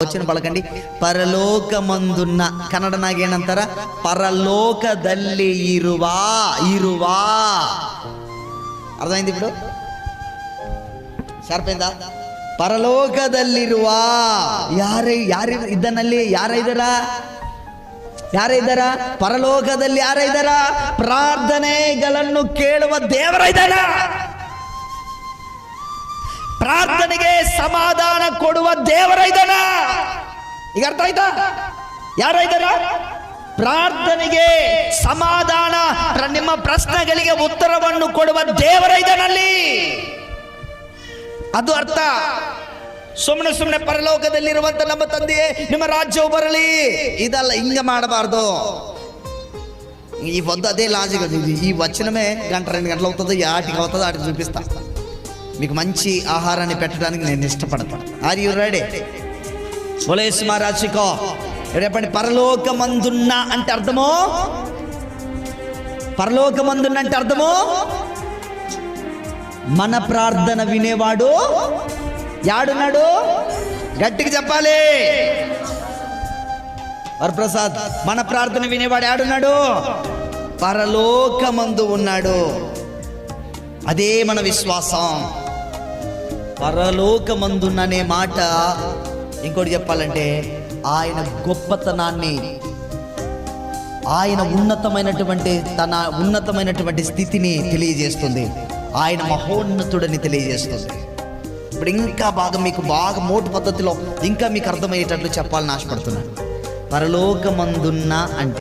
ವಚನ ಬಳಕಂಡಿ ಪರಲೋಕಮಂದುನ್ನ ಕನ್ನಡನಾಗ ಏನಂತಾರ ಪರಲೋಕದಲ್ಲಿ ಇರುವ ಅರ್ಥమైంది ఇప్పుడు ಶಾರ್ಪೇಂದ ಪರಲೋಕದಲ್ಲಿರುವ ಯಾರು ಇದನ್ನಲ್ಲಿ ಯಾರ ಇದ್ದಾರ ಪರಲೋಕದಲ್ಲಿ ಯಾರ ಇದ್ದಾರ ಪ್ರಾರ್ಥನೆಗಳನ್ನು ಕೇಳುವ ದೇವರ ಇದ್ದಾರ ಪ್ರಾರ್ಥನೆಗೆ ಸಮಾಧಾನ ಕೊಡುವ ದೇವರ ಇದ್ದಾನ ಈಗ ಅರ್ಥ ಆಯ್ತಾ ಯಾರ ಇದ್ದಾರ ಪ್ರಾರ್ಥನೆಗೆ ಸಮಾಧಾನ ನಿಮ್ಮ ಪ್ರಶ್ನೆಗಳಿಗೆ ಉತ್ತರವನ್ನು ಕೊಡುವ ದೇವರ ಇದ್ದಾನಲ್ಲಿ ಅದು ಅರ್ಥ ಸುಮ್ಮನೆ ಪರಲೋಕದಲ್ಲಿರುವಂತ ನಮ್ಮ ತಂದೆಯೇ ನಿಮ್ಮ ರಾಜ್ಯವು ಬರಲಿ ಇದಲ್ಲ ಹಿಂಗ ಮಾಡಬಾರ್ದು ఈ వద్దు అదే లాజిక్ ఈ వచనమే గంట 2 గంటలు అవుతుందో ఆటికి అవుతుందో ఆటికి చూపిస్తా మీకు మంచి ఆహారాన్ని పెట్టడానికి నేను ఇష్టపడతాను ఆర్ యు రెడీ బోలేస్ మహారాజుకో రేపటి పరలోకమందున్న అంటే అర్థమో పరలోకమందున్న అంటే అర్థమో మన ప్రార్థన వినేవాడు యాడున్నాడు గట్టిగా చెప్పాలి వరప్రసాద్ మన ప్రార్థన వినేవాడు యాడున్నాడు పరలోకమందు ఉన్నాడు అదే మన విశ్వాసం పరలోకమందున్ననే మాట ఇంకోటి చెప్పాలంటే ఆయన గొప్పతనాన్ని ఆయన ఉన్నతమైనటువంటి స్థితిని తెలియజేస్తుంది ఆయన మహోన్నతుడని తెలియజేస్తుంది ఇప్పుడు ఇంకా మీకు బాగా మోటు పద్ధతిలో ఇంకా మీకు అర్థమయ్యేటట్లు చెప్పాలని ఆశపడుతున్నాను పరలోకమందున్న అంటే